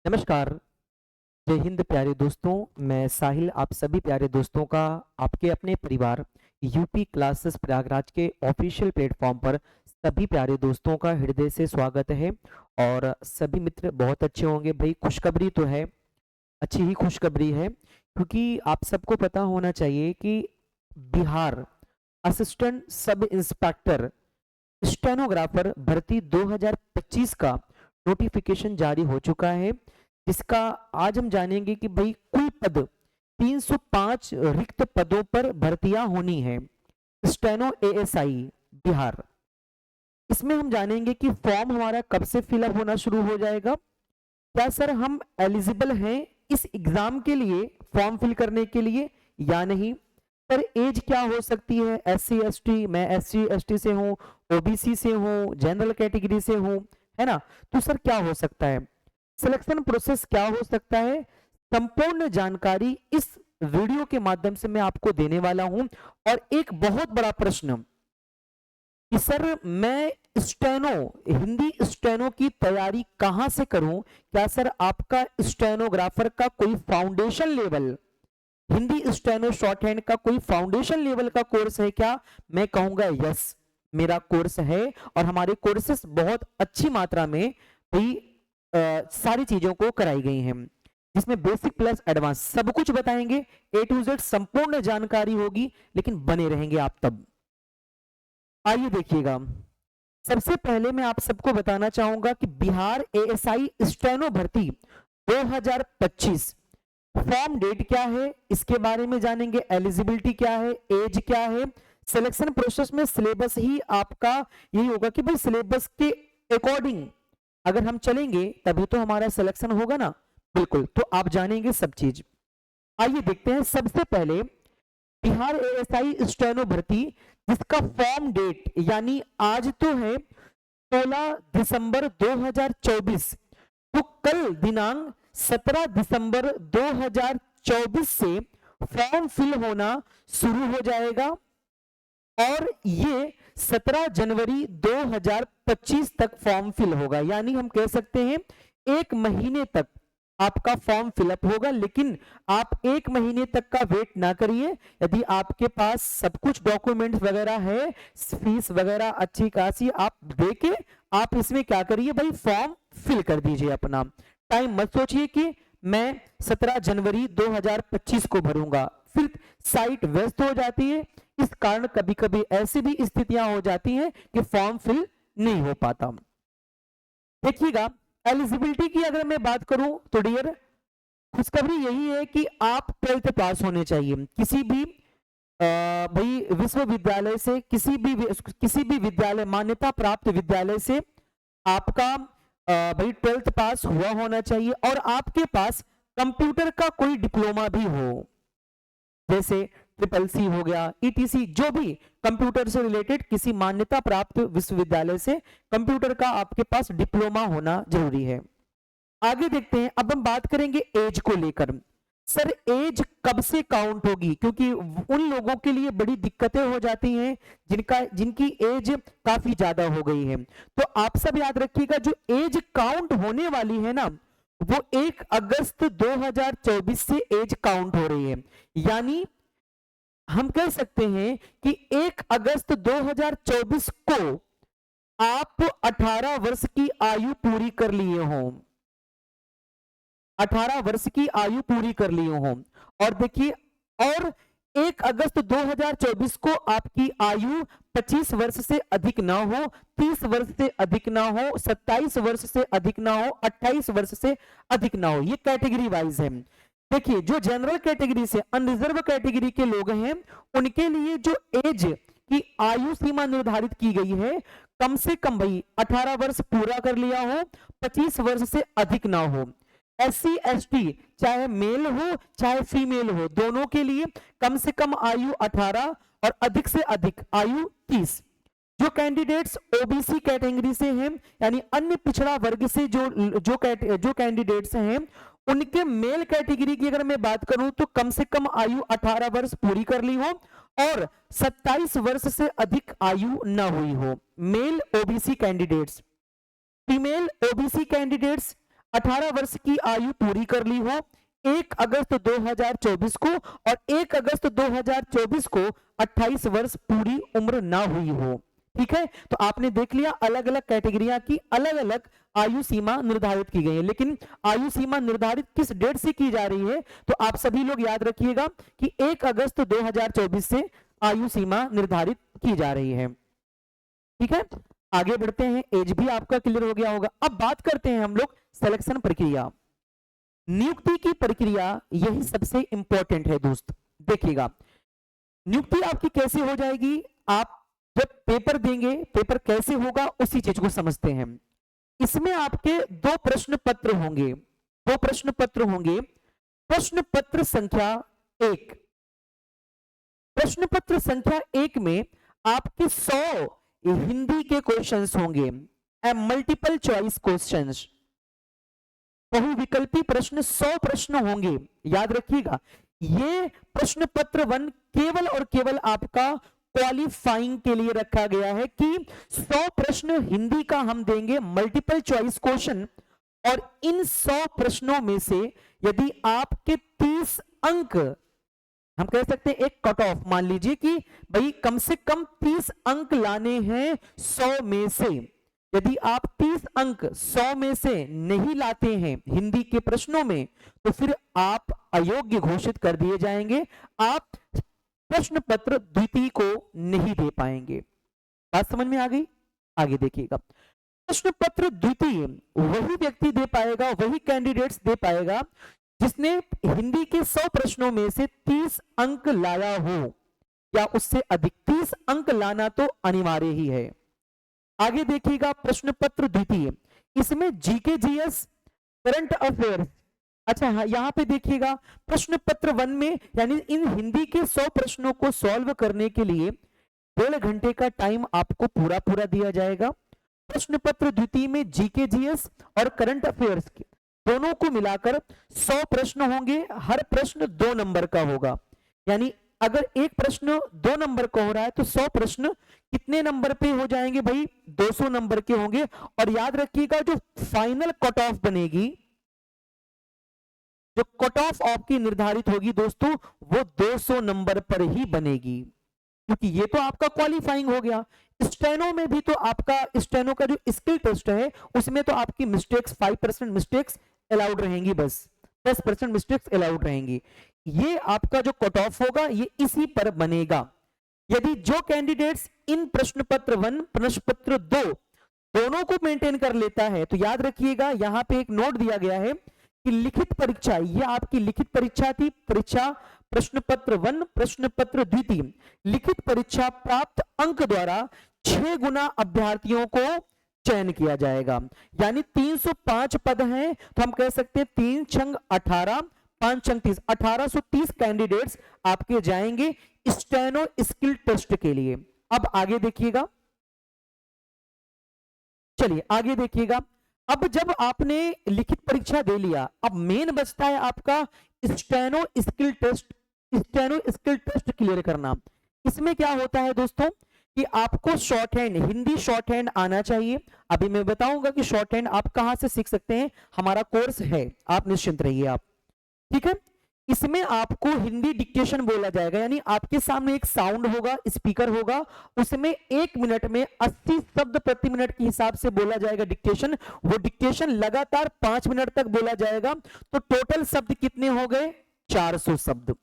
नमस्कार। जय हिंद प्यारे दोस्तों। मैं साहिल आप सभी प्यारे दोस्तों का आपके अपने परिवार यूपी क्लासेस प्रयागराज के ऑफिशियल प्लेटफॉर्म पर सभी प्यारे दोस्तों का हृदय से स्वागत है। और सभी मित्र बहुत अच्छे होंगे भाई। खुशखबरी तो है, अच्छी ही खुशखबरी है, क्योंकि आप सबको पता होना चाहिए कि Bihar assistant sub inspector stenographer भर्ती 2025 का नोटिफिकेशन जारी हो चुका है, जिसका आज हम जानेंगे कि भाई कुल पद 305 रिक्त पदों पर भर्तियां होनी है। Steno ASI Bihar. इसमें हम जानेंगे कि फॉर्म हमारा कब से फिलअप होना शुरू हो जाएगा, क्या सर हम एलिजिबल हैं इस एग्जाम के लिए फॉर्म फिल करने के लिए या नहीं। सर एज क्या हो सकती है, एससी एसटी, मैं एससी एसटी से हूँ, ओबीसी से हूँ, जनरल कैटेगरी से हूँ, है ना। तो सर क्या हो सकता है, सिलेक्शन प्रोसेस क्या हो सकता है, संपूर्ण जानकारी इस वीडियो के माध्यम से मैं आपको देने वाला हूं। और एक बहुत बड़ा प्रश्न कि सर मैं स्टेनो, हिंदी स्टेनो की तैयारी कहां से करूं, क्या सर आपका स्टेनोग्राफर का कोई foundation level, Hindi steno short hand का कोई फाउंडेशन लेवल का कोर्स है क्या। मैं कहूंगा यस, मेरा कोर्स है। और हमारे कोर्सेस बहुत अच्छी मात्रा में भी सारी चीजों को कराई गई हैं, जिसमें बेसिक प्लस एडवांस सब कुछ बताएंगे। ए टू जेड संपूर्ण जानकारी होगी, लेकिन बने रहेंगे आप तब। आइए देखिएगा, सबसे पहले मैं आप सबको बताना चाहूंगा कि बिहार एएसआई स्टेनो भर्ती 2025 फॉर्म डेट क्या है, इसके बारे में जानेंगे। एलिजिबिलिटी क्या है, एज क्या है, सिलेक्शन प्रोसेस में सिलेबस ही आपका यही होगा कि भाई सिलेबस के अकॉर्डिंग अगर हम चलेंगे तभी तो हमारा सिलेक्शन होगा ना। बिल्कुल, तो आप जानेंगे सब चीज। आइए देखते हैं सबसे पहले बिहार एएसआई स्टेनो भर्ती, जिसका फॉर्म डेट यानी आज तो है 16 दिसंबर 2024, तो कल दिनांक 17 दिसंबर 2024 से फॉर्म फिल होना शुरू हो जाएगा। और ये 17 जनवरी 2025 तक फॉर्म फिल होगा, यानी हम कह सकते हैं एक महीने तक आपका फॉर्म फिलअप होगा। लेकिन आप एक महीने तक का वेट ना करिए। यदि आपके पास सब कुछ डॉक्यूमेंट्स वगैरह है, फीस वगैरह अच्छी खासी आप देके आप इसमें क्या करिए भाई, फॉर्म फिल कर दीजिए अपना। टाइम मत सोचिए कि मैं 17 जनवरी 2025 को भरूंगा, फिर साइट व्यस्त हो जाती है। इस कारण कभी कभी ऐसी भी स्थितियां हो जाती हैं कि फॉर्म फिल नहीं हो पाता। देखिएगा, एलिजिबिलिटी की अगर मैं बात करूं तो डियर खुशखबरी यही है कि आप 12th पास होने चाहिए। किसी भी भाई विश्वविद्यालय से, किसी भी विद्यालय, मान्यता प्राप्त विद्यालय से आपका भाई 12th पास हुआ होना चाहिए। और आपके पास कंप्यूटर का कोई डिप्लोमा भी हो, जैसे ट्रिपल सी हो गया, ईटीसी, जो भी कंप्यूटर से रिलेटेड किसी मान्यता प्राप्त विश्वविद्यालय से कंप्यूटर का आपके पास डिप्लोमा होना जरूरी है। आगे देखते हैं, अब हम बात करेंगे एज को लेकर। सर एज कब से काउंट होगी, क्योंकि उन लोगों के लिए बड़ी दिक्कतें हो जाती हैं जिनकी एज काफी ज्यादा हो गई है। तो आप सब याद रखिएगा, जो एज काउंट होने वाली है ना, वो 1 अगस्त 2024 से एज काउंट हो रही है। यानी हम कह सकते हैं कि 1 अगस्त 2024 को आप 18 वर्ष की आयु पूरी कर लिए हों, 18 वर्ष की आयु पूरी कर लिए हों। और देखिए, और 1 अगस्त 2024 को आपकी आयु 25 वर्ष से अधिक ना हो, 30 वर्ष से अधिक ना हो, 27 वर्ष से अधिक ना हो, 28 वर्ष से अधिक ना हो। ये कैटेगरी वाइज है। देखिए, जो जनरल कैटेगरी से अनरिजर्व कैटेगरी के लोग हैं, उनके लिए जो एज की आयु सीमा निर्धारित की गई है, कम से कम भाई 18 वर्ष पूरा कर लिया हो, 25 वर्ष से अधिक ना हो। एससी एसटी चाहे मेल हो चाहे फीमेल हो, दोनों के लिए कम से कम आयु 18 और अधिक से अधिक आयु 30। जो कैंडिडेट्स ओबीसी कैटेगरी से हैं, यानी अन्य पिछड़ा वर्ग से जो कैंडिडेट्स हैं, उनके मेल कैटेगरी की अगर मैं बात करूं तो कम से कम आयु 18 वर्ष पूरी कर ली हो और 27 वर्ष से अधिक आयु न हुई हो, male OBC candidates. Female OBC candidates 18 वर्ष की आयु पूरी कर ली हो 1 अगस्त 2024 को, और 1 अगस्त 2024 को 28 वर्ष पूरी उम्र ना हुई हो। ठीक है, तो आपने देख लिया अलग अलग कैटेगरिया की अलग अलग आयु सीमा निर्धारित की गई है, लेकिन आयु सीमा निर्धारित किस डेट से की जा रही है, तो आप सभी लोग याद रखिएगा कि 1 अगस्त 2024 से आयु सीमा निर्धारित की जा रही है। ठीक है, आगे बढ़ते हैं, एज भी आपका क्लियर हो गया होगा। अब बात करते हैं हम लोग सिलेक्शन प्रक्रिया। नियुक्ति की प्रक्रिया यही सबसे इंपॉर्टेंट है दोस्त। देखिएगा नियुक्ति आपकी कैसे हो जाएगी, आप जब पेपर देंगे, पेपर कैसे होगा उसी चीज को समझते हैं। इसमें आपके दो प्रश्न पत्र होंगे, दो प्रश्न पत्र होंगे। प्रश्न पत्र संख्या 1, प्रश्न पत्र संख्या 1 में आपके 100 हिंदी के क्वेश्चंस होंगे, मल्टीपल चॉइस क्वेश्चंस, बहुविकल्पी प्रश्न 100 प्रश्न होंगे। याद रखिएगा ये प्रश्न पत्र 1 केवल और केवल आपका क्वालिफाइंग के लिए रखा गया है कि 100 प्रश्न हिंदी का हम देंगे, मल्टीपल चॉइस क्वेश्चन, और इन 100 प्रश्नों में से यदि आपके 30 अंक, हम कह सकते हैं एक कट ऑफ, मान लीजिए कि भाई कम से कम 30 अंक लाने हैं 100 में से, यदि आप 30 अंक 100 में से नहीं लाते हैं हिंदी के प्रश्नों में, तो फिर आप अयोग्य घोषित कर दिए जाएंगे, आप प्रश्न पत्र द्वितीय को नहीं दे पाएंगे। बात समझ में आ गई? आगे देखिएगा, प्रश्न पत्र द्वितीय वही व्यक्ति दे पाएगा, वही कैंडिडेट्स दे पाएगा जिसने हिंदी के 100 प्रश्नों में से 30 अंक लाया हो या उससे अधिक। 30 अंक लाना तो अनिवार्य ही है। आगे देखिएगा प्रश्न पत्र द्वितीय, इसमें जीके जीएस, करंट अफेयर्स। अच्छा हाँ, यहां पे देखिएगा प्रश्न पत्र 1 में यानी इन हिंदी के 100 प्रश्नों को सॉल्व करने के लिए 1.5 घंटे का टाइम आपको पूरा पूरा दिया जाएगा। प्रश्न पत्र द्वितीय में जीके जीएस और करंट अफेयर्स के दोनों को मिलाकर 100 प्रश्न होंगे, हर प्रश्न 2 नंबर का होगा। यानी अगर एक प्रश्न 2 नंबर का हो रहा है तो 100 प्रश्न कितने नंबर पे हो जाएंगे भाई? 200 नंबर के होंगे। और याद रखिएगा जो फाइनल कट ऑफ बनेगी, जो कट ऑफ आपकी निर्धारित होगी दोस्तों, वो 200 नंबर पर ही बनेगी, क्योंकि ये तो आपका क्वालिफाइंग हो गया। स्टेनो में भी तो आपका स्टेनो का जो स्किल टेस्ट है उसमें तो आपकी मिस्टेक्स 5% मिस्टेक्स अलाउड रहेंगी, बस 10% मिस्टेक्स अलाउड रहेंगी। ये आपका जो कट ऑफ होगा ये इसी पर बनेगा। यदि जो कैंडिडेट्स इन प्रश्न पत्र 1 प्रश्न पत्र 2 दोनों को मेंटेन कर लेता है, तो याद रखिएगा यहां पे एक नोट दिया गया है कि लिखित परीक्षा, ये आपकी लिखित परीक्षा थी, परीक्षा प्रश्न पत्र 1 प्रश्न पत्र द्वितीय, लिखित परीक्षा प्राप्त अंक द्वारा 6 गुना अभ्यर्थियों को चयन किया जाएगा। यानी 305 पद हैं, तो हम कह सकते हैं 3 छंग 18, 5 छंग 30, 1830 कैंडिडेट्स आपके जाएंगे स्टेनो स्किल टेस्ट के लिए। अब आगे देखिएगा, चलिए आगे देखिएगा। अब जब आपने लिखित परीक्षा दे लिया, अब मेन बचता है आपका steno skill test, steno skill test clear करना। इसमें क्या होता है दोस्तों कि आपको shorthand, Hindi shorthand आना चाहिए। अभी मैं बताऊंगा कि शॉर्ट हैंड आप कहां से सीख सकते हैं, हमारा कोर्स है, आप निश्चिंत रहिए आप। ठीक है, इसमें आपको हिंदी डिक्टेशन बोला जाएगा, यानी आपके सामने एक साउंड होगा, स्पीकर होगा, उसमें 1 मिनट में 80 शब्द प्रति मिनट के हिसाब से बोला जाएगा डिक्टेशन। वो डिक्टेशन लगातार 5 मिनट तक बोला जाएगा। तो टोटल शब्द कितने हो गए? 400 शब्द।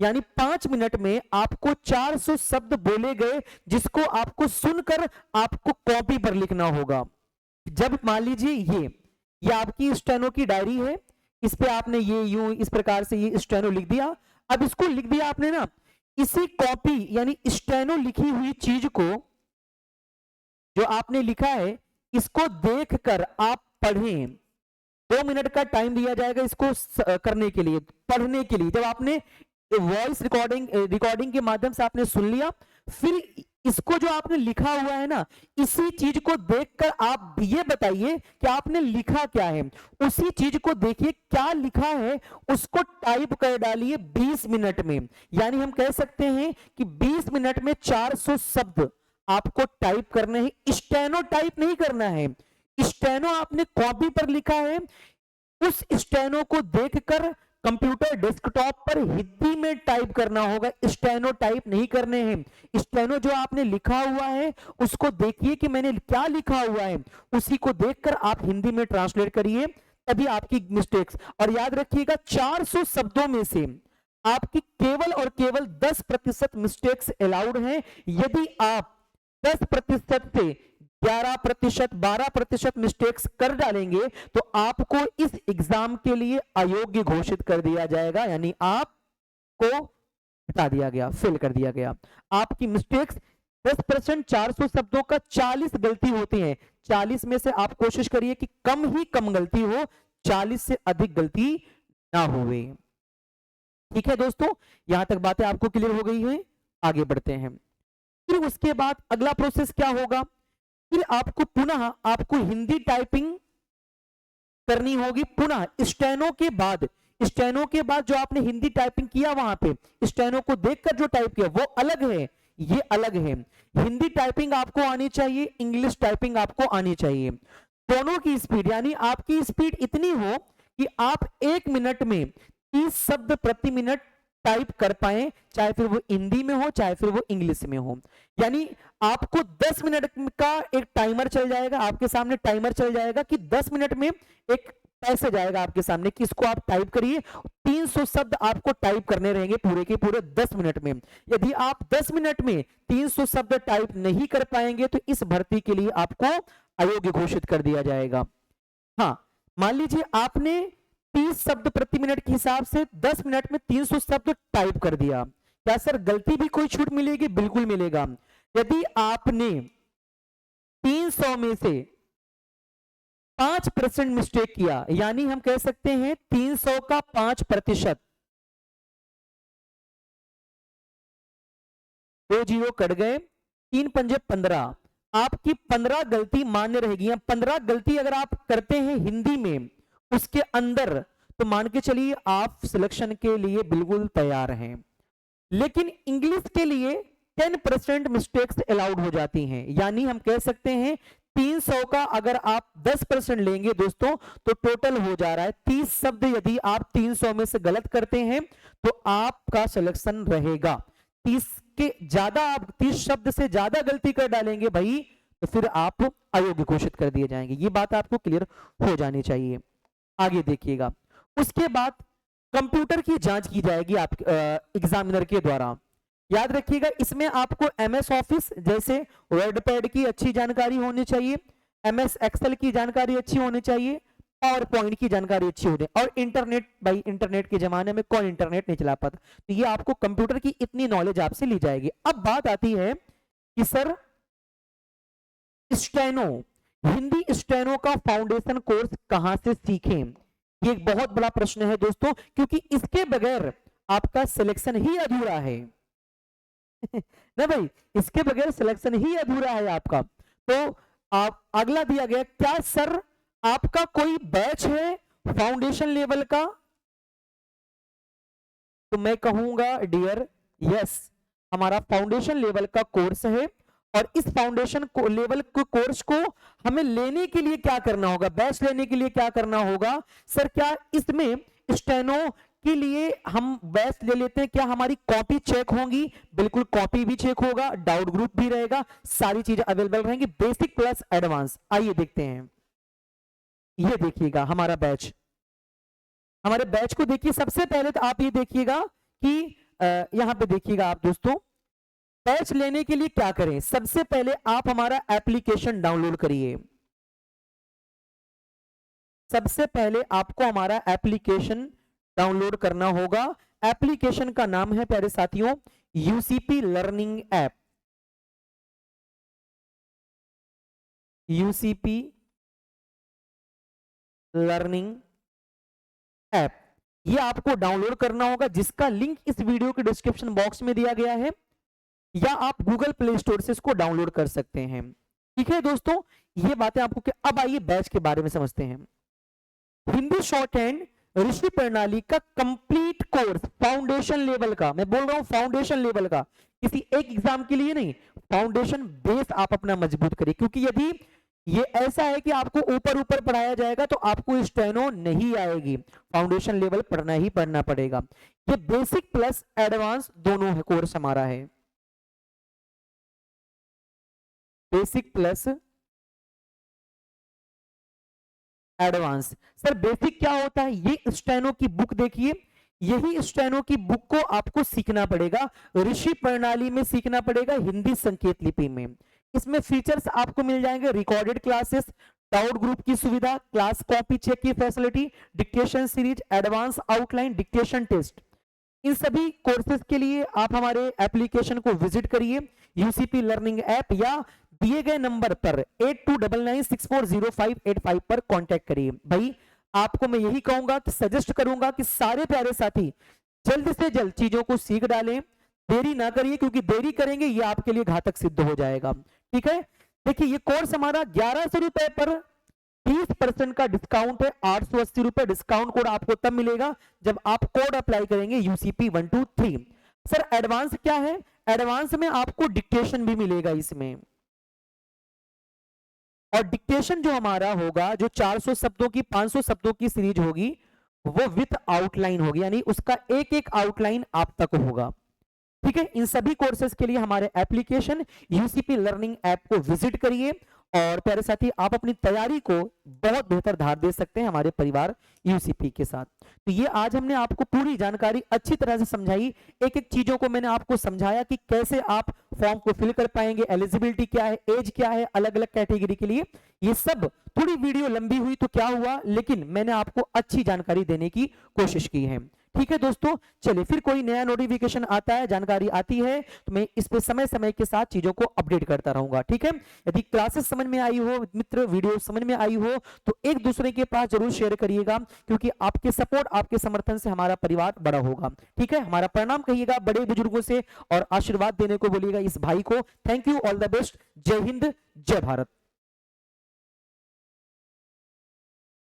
यानी 5 मिनट में आपको 400 शब्द बोले गए, जिसको आपको सुनकर आपको कॉपी पर लिखना होगा। जब मान लीजिए ये आपकी स्टेनो की डायरी है, इस पे आपने ये यूं इस प्रकार से ये स्टेनो लिख दिया। अब इसको लिख दिया आपने ना, इसी कॉपी यानी स्टेनो लिखी हुई चीज को, जो आपने लिखा है, इसको देखकर आप पढ़ें। 2 मिनट का टाइम दिया जाएगा इसको करने के लिए, पढ़ने के लिए। जब आपने वॉइस रिकॉर्डिंग के माध्यम से आपने सुन लिया, फिर इसको जो आपने लिखा हुआ है ना, इसी चीज को देखकर आप ये बताइए कि आपने लिखा क्या है। उसी चीज को देखिए क्या लिखा है, उसको टाइप कर डालिए 20 मिनट में। यानी हम कह सकते हैं कि 20 मिनट में 400 शब्द आपको टाइप करने हैं। स्टेनो टाइप नहीं करना है, स्टेनो आपने कॉपी पर लिखा है, उस स्टेनो को देखकर कंप्यूटर डेस्कटॉप पर हिंदी में टाइप करना होगा, स्टेनो टाइप नहीं करने हैं। स्टेनो जो आपने लिखा हुआ है उसको देखिए कि मैंने क्या लिखा हुआ है, उसी को देखकर आप हिंदी में ट्रांसलेट करिए, तभी आपकी मिस्टेक्स। और याद रखिएगा 400 शब्दों में से आपकी केवल और केवल 10% मिस्टेक्स अलाउड हैं। यदि आप 10% से 11%, 12% मिस्टेक्स कर डालेंगे तो आपको इस एग्जाम के लिए अयोग्य घोषित कर दिया जाएगा, यानी आपको हटा दिया गया, फेल कर दिया गया। आपकी मिस्टेक्स 10%, 400 शब्दों का 40 गलती होती है। 40 में से आप कोशिश करिए कि कम ही कम गलती हो, 40 से अधिक गलती ना होवे। ठीक है दोस्तों, यहां तक बातें आपको क्लियर हो गई है। आगे बढ़ते हैं। फिर उसके बाद अगला प्रोसेस क्या होगा, फिर आपको पुनः आपको हिंदी टाइपिंग करनी होगी। पुनः स्टेनो के बाद जो आपने हिंदी टाइपिंग किया वहां पे, स्टेनो को देखकर जो टाइप किया वो अलग है, ये अलग है। हिंदी टाइपिंग आपको आनी चाहिए, इंग्लिश टाइपिंग आपको आनी चाहिए। दोनों की स्पीड, यानी आपकी स्पीड इतनी हो कि आप 1 मिनट में 30 शब्द प्रति मिनट टाइप कर पाए, चाहे फिर वो हिंदी में हो चाहे फिर वो इंग्लिश में हो। यानी आपको 10 मिनट का एक टाइमर चल जाएगा, आपके सामने टाइमर चल जाएगा कि 10 मिनट में एक पैसे जाएगा आपके सामने कि इसको आप टाइप करिए। 300 शब्द आपको टाइप करने रहेंगे पूरे के पूरे 10 मिनट में। यदि आप 10 मिनट में 300 शब्द टाइप नहीं कर पाएंगे तो इस भर्ती के लिए आपको अयोग्य घोषित कर दिया जाएगा। हाँ, मान लीजिए आपने 30 शब्द प्रति मिनट के हिसाब से 10 मिनट में 300 शब्द टाइप कर दिया, क्या सर गलती भी कोई छूट मिलेगी? बिल्कुल मिलेगा। यदि आपने 300 में से 5% मिस्टेक किया, यानी हम कह सकते हैं 300 का 5%, 2 जीरो कट गए, 3 पंजे 15, आपकी 15 गलती मान्य रहेगी। 15 गलती अगर आप करते हैं हिंदी में उसके अंदर, तो मान के चलिए आप सिलेक्शन के लिए बिल्कुल तैयार हैं। लेकिन इंग्लिश के लिए 10% मिस्टेक्स अलाउड हो जाती हैं, यानी हम कह सकते हैं 300 का अगर आप 10% लेंगे दोस्तों तो टोटल हो जा रहा है 30 शब्द। यदि आप 300 में से गलत करते हैं तो आपका सिलेक्शन रहेगा। 30 के ज्यादा, आप 30 शब्द से ज्यादा गलती कर डालेंगे भाई तो फिर आप अयोग्य घोषित कर दिए जाएंगे। ये बात आपको क्लियर हो जानी चाहिए। आगे देखिएगा, उसके बाद कंप्यूटर की जांच की जाएगी आप एग्जामिनर के द्वारा। याद रखिएगा इसमें आपको एमएस ऑफिस जैसे वर्ड पैड की अच्छी जानकारी होनी चाहिए, एमएस एक्सेल की जानकारी अच्छी होनी चाहिए, पावर पॉइंट की जानकारी अच्छी होनी, और इंटरनेट, भाई इंटरनेट के जमाने में कौन इंटरनेट नहीं चला पाता, तो ये आपको कंप्यूटर की इतनी नॉलेज आपसे ली जाएगी। अब बात आती है कि सर स्टेनो, हिंदी स्टेनो का फाउंडेशन कोर्स कहां से सीखें? ये एक बहुत बड़ा प्रश्न है दोस्तों, क्योंकि इसके बगैर आपका सिलेक्शन ही अधूरा है ना भाई, इसके बगैर सिलेक्शन ही अधूरा है आपका। तो आप अगला दिया गया, क्या सर आपका कोई बैच है फाउंडेशन लेवल का? तो मैं कहूंगा डियर यस, हमारा फाउंडेशन लेवल का कोर्स है। और इस फाउंडेशन को लेवल के कोर्स को हमें लेने के लिए क्या करना होगा, बैच लेने के लिए क्या करना होगा? सर क्या इसमें स्टेनो के लिए हम बैच ले लेते हैं, क्या हमारी कॉपी चेक होंगी? बिल्कुल कॉपी भी चेक होगा, डाउट ग्रुप भी रहेगा, सारी चीजें अवेलेबल रहेंगी, बेसिक प्लस एडवांस। आइए देखते हैं, ये देखिएगा हमारा बैच। हमारे बैच को देखिए, सबसे पहले तो आप ये देखिएगा कि यहां पे देखिएगा आप दोस्तों, बैच लेने के लिए क्या करें? सबसे पहले आप हमारा एप्लीकेशन डाउनलोड करिए। सबसे पहले आपको हमारा एप्लीकेशन डाउनलोड करना होगा। एप्लीकेशन का नाम है प्यारे साथियों UCP learning app. UCP learning app, ये आपको डाउनलोड करना होगा, जिसका लिंक इस वीडियो के डिस्क्रिप्शन बॉक्स में दिया गया है, या आप गूगल प्ले स्टोर से इसको डाउनलोड कर सकते हैं। ठीक है दोस्तों, ये बातें आपको क्या। अब आइए बैच के बारे में समझते हैं। हिंदी शॉर्ट हैंड ऋषि प्रणाली का कंप्लीट कोर्स, फाउंडेशन लेवल का, मैं बोल रहा हूं फाउंडेशन लेवल का, किसी एक एग्जाम के लिए नहीं, फाउंडेशन बेस आप अपना मजबूत करिए। क्योंकि यदि ये ऐसा है कि आपको ऊपर ऊपर पढ़ाया जाएगा तो आपको स्टेनो नहीं आएगी, फाउंडेशन लेवल पढ़ना ही पढ़ना पड़ेगा। ये बेसिक प्लस एडवांस दोनों है कोर्स हमारा है, basic plus advance. Sir basic क्या होता है? ये स्टेनो की बुक देखिए, यही स्टेनो की बुक को आपको सीखना पड़ेगा, ऋषि प्रणाली में सीखना पड़ेगा, हिंदी संकेत लिपि में। इसमें फीचर्स आपको मिल जाएंगे, रिकॉर्डेड क्लासेस, डाउट ग्रुप की सुविधा, क्लास कॉपी चेक की facility, dictation series, advance outline, dictation test. इन सभी कोर्सेज के लिए आप हमारे एप्लीकेशन को विजिट करिए, यूसीपी लर्निंग ऐप, या दिए गए नंबर पर 8299640585 पर कांटेक्ट करिए। भाई आपको मैं यही कहूंगा कि सजेस्ट करूंगा कि सारे प्यारे साथी जल्द से जल्द चीजों को सीख डालें, देरी ना करिए, क्योंकि देरी करेंगे ये आपके लिए घातक सिद्ध हो जाएगा। ठीक है, देखिए ये कोर्स हमारा 1100 रुपए पर 30% का डिस्काउंट है, 880 रुपए डिस्काउंट कोड आपको तब मिलेगा जब आप कोड अप्लाई करेंगे यूसीपी 123। सर एडवांस क्या है? एडवांस में आपको डिक्टेशन भी मिलेगा इसमें, और डिक्टेशन जो हमारा होगा, जो 400 शब्दों की 500 शब्दों की सीरीज होगी, वो विथ आउटलाइन होगी, यानी उसका एक एक आउटलाइन आप तक होगा। ठीक है, इन सभी कोर्सेज के लिए हमारे एप्लीकेशन यूसीपी लर्निंग ऐप को विजिट करिए, और प्यारे साथी आप अपनी तैयारी को बहुत बेहतर धार दे सकते हैं हमारे परिवार यूसीपी के साथ। तो ये आज हमने आपको पूरी जानकारी अच्छी तरह से समझाई, एक एक चीजों को मैंने आपको समझाया कि कैसे आप फॉर्म को फिल कर पाएंगे, एलिजिबिलिटी क्या है, एज क्या है अलग अलग कैटेगरी के लिए। ये सब थोड़ी वीडियो लंबी हुई तो क्या हुआ, लेकिन मैंने आपको अच्छी जानकारी देने की कोशिश की है। ठीक है दोस्तों, चलिए फिर कोई नया नोटिफिकेशन आता है, जानकारी आती है, तो मैं इस पे समय समय के साथ चीजों को अपडेट करता रहूंगा। ठीक है, यदि क्लासेस समझ में आई हो, मित्र वीडियो समझ में आई हो, तो एक दूसरे के पास जरूर शेयर करिएगा, क्योंकि आपके सपोर्ट आपके समर्थन से हमारा परिवार बड़ा होगा। ठीक है, हमारा प्रणाम कहिएगा बड़े बुजुर्गों से, और आशीर्वाद देने को बोलिएगा इस भाई को। Thank you, all the best, जय हिंद, जय भारत।